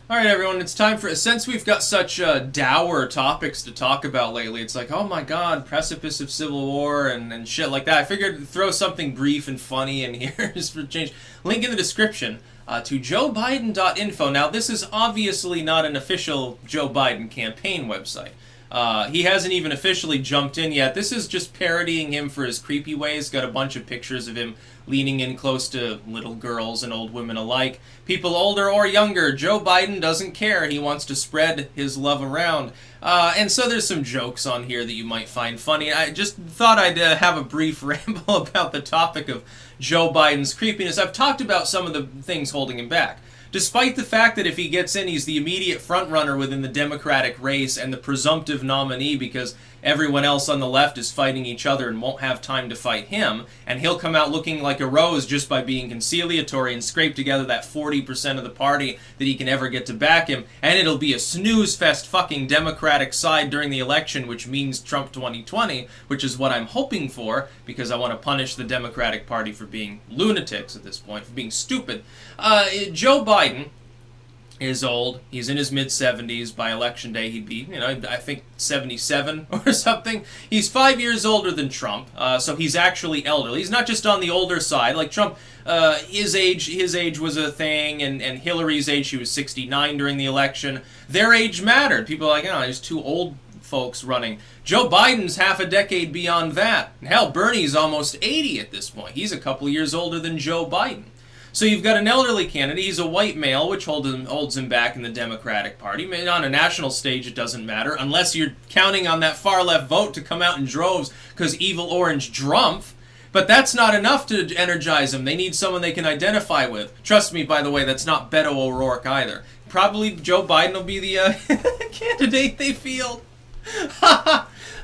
All right, everyone, it's time for, since we've got such dour topics to talk about lately, it's like, oh my god, precipice of civil war and shit like that. I figured to throw something brief and funny in here just for change. Link in the description to joebiden.info. Now, this is obviously not an official Joe Biden campaign website. He hasn't even officially jumped in yet. This is just parodying him for his creepy ways. Got a bunch of pictures of him leaning in close to little girls and old women alike. People older or younger, Joe Biden doesn't care. He wants to spread his love around. And so there's some jokes on here that you might find funny. I just thought I'd have a brief ramble about the topic of Joe Biden's creepiness. I've talked about some of the things holding him back. Despite the fact that if he gets in, he's the immediate frontrunner within the Democratic race and the presumptive nominee because everyone else on the left is fighting each other and won't have time to fight him, and he'll come out looking like a rose just by being conciliatory and scrape together that 40% of the party that he can ever get to back him, and it'll be a snooze-fest fucking Democratic side during the election, which means Trump 2020, which is what I'm hoping for, because I want to punish the Democratic Party for being lunatics at this point, for being stupid. Joe Biden is old. He's in his mid-70s. By election day, he'd be, I think 77 or something. He's 5 years older than Trump, so he's actually elderly. He's not just on the older side. Like Trump, his age was a thing, and Hillary's age, she was 69 during the election. Their age mattered. People are like, there's two old folks running. Joe Biden's half a decade beyond that. Hell, Bernie's almost 80 at this point. He's a couple years older than Joe Biden. So you've got an elderly candidate. He's a white male, which holds him back in the Democratic Party. On a national stage, it doesn't matter, unless you're counting on that far-left vote to come out in droves because evil orange drumpf. But that's not enough to energize them. They need someone they can identify with. Trust me, by the way, that's not Beto O'Rourke either. Probably Joe Biden will be the candidate they field.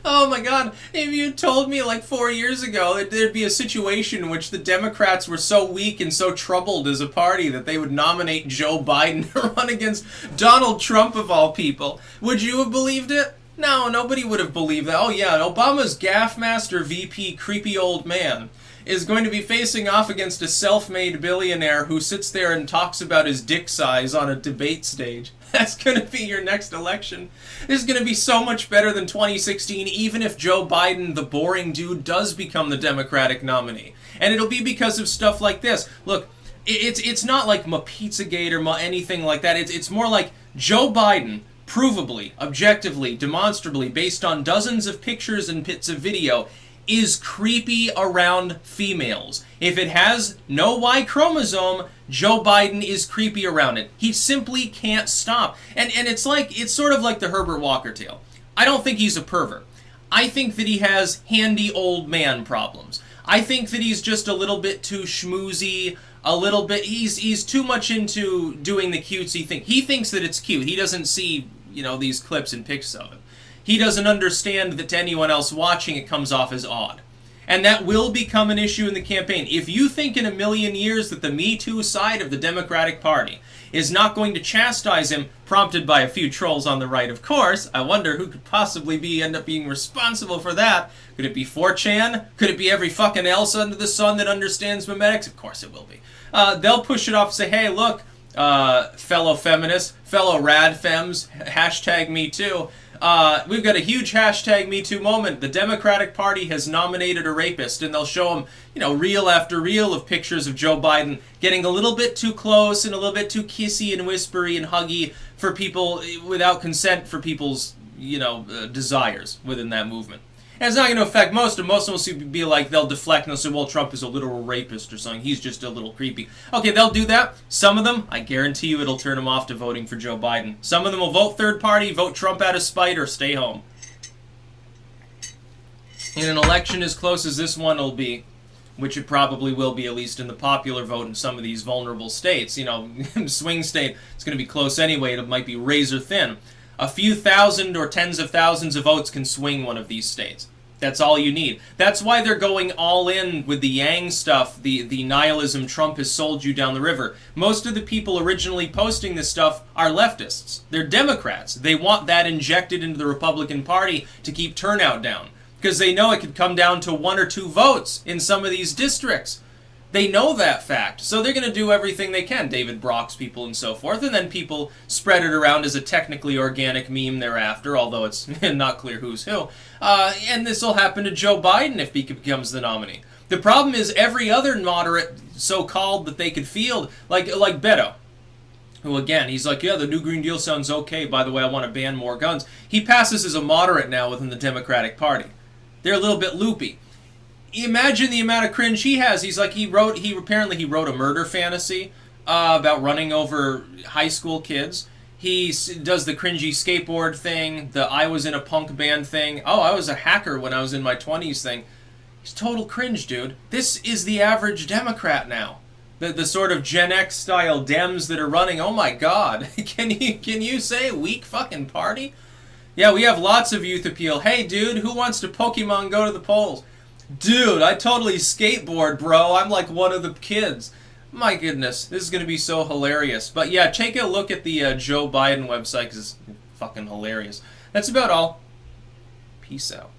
Oh my god, if you told me like 4 years ago that there'd be a situation in which the Democrats were so weak and so troubled as a party that they would nominate Joe Biden to run against Donald Trump of all people, would you have believed it? No, nobody would have believed that. Oh yeah, Obama's gaffmaster VP creepy old man is going to be facing off against a self-made billionaire who sits there and talks about his dick size on a debate stage. That's going to be your next election. This is going to be so much better than 2016, even if Joe Biden, the boring dude, does become the Democratic nominee. And it'll be because of stuff like this. Look, it's not like Pizzagate or anything like that. It's more like Joe Biden, provably, objectively, demonstrably, based on dozens of pictures and bits of video, is creepy around females. If it has no Y chromosome, Joe Biden is creepy around it. He simply can't stop. And it's sort of like the Herbert Walker tale. I don't think he's a pervert. I think that he has handy old man problems. I think that he's just a little bit too schmoozy, a little bit, he's too much into doing the cutesy thing. He thinks that it's cute. He doesn't see, these clips and pics of it. He doesn't understand that to anyone else watching it comes off as odd. And that will become an issue in the campaign. If you think in a million years that the Me Too side of the Democratic Party is not going to chastise him, prompted by a few trolls on the right, of course, I wonder who could possibly end up being responsible for that. Could it be 4chan? Could it be every fucking else under the sun that understands memetics? Of course it will be. They'll push it off and say, hey, look, fellow feminists, fellow radfems, hashtag Me Too. We've got a huge hashtag Me Too moment. The Democratic Party has nominated a rapist, and they'll show him, reel after reel of pictures of Joe Biden getting a little bit too close and a little bit too kissy and whispery and huggy for people without consent for people's, desires within that movement. And it's not going to affect most of them. Most of them will be like, they'll deflect and they'll say, well, Trump is a literal rapist or something. He's just a little creepy. Okay, they'll do that. Some of them, I guarantee you it'll turn them off to voting for Joe Biden. Some of them will vote third party, vote Trump out of spite, or stay home. In an election as close as this one will be, which it probably will be, at least in the popular vote in some of these vulnerable states, swing state, it's going to be close anyway. It might be razor thin. A few thousand or tens of thousands of votes can swing one of these states. That's all you need. That's why they're going all in with the Yang stuff, the nihilism Trump has sold you down the river. Most of the people originally posting this stuff are leftists. They're Democrats. They want that injected into the Republican Party to keep turnout down, because they know it could come down to 1 or 2 votes in some of these districts. They know that fact, so they're going to do everything they can. David Brock's people and so forth, and then people spread it around as a technically organic meme thereafter, although it's not clear who's who. And this will happen to Joe Biden if he becomes the nominee. The problem is every other moderate so-called that they could field, like Beto, who again, he's like, yeah, the new Green Deal sounds okay, by the way, I want to ban more guns. He passes as a moderate now within the Democratic Party. They're a little bit loopy. Imagine the amount of cringe he has. He's like, he apparently he wrote a murder fantasy about running over high school kids. He does the cringy skateboard thing, the I was in a punk band thing. Oh, I was a hacker when I was in my 20s thing. He's total cringe, dude. This is the average Democrat now. The sort of Gen X style Dems that are running. Oh my God. Can you say weak fucking party? Yeah, we have lots of youth appeal. Hey, dude, who wants to Pokemon go to the polls? Dude, I totally skateboard, bro. I'm like one of the kids. My goodness, this is going to be so hilarious. But yeah, take a look at the Joe Biden website because it's fucking hilarious. That's about all. Peace out.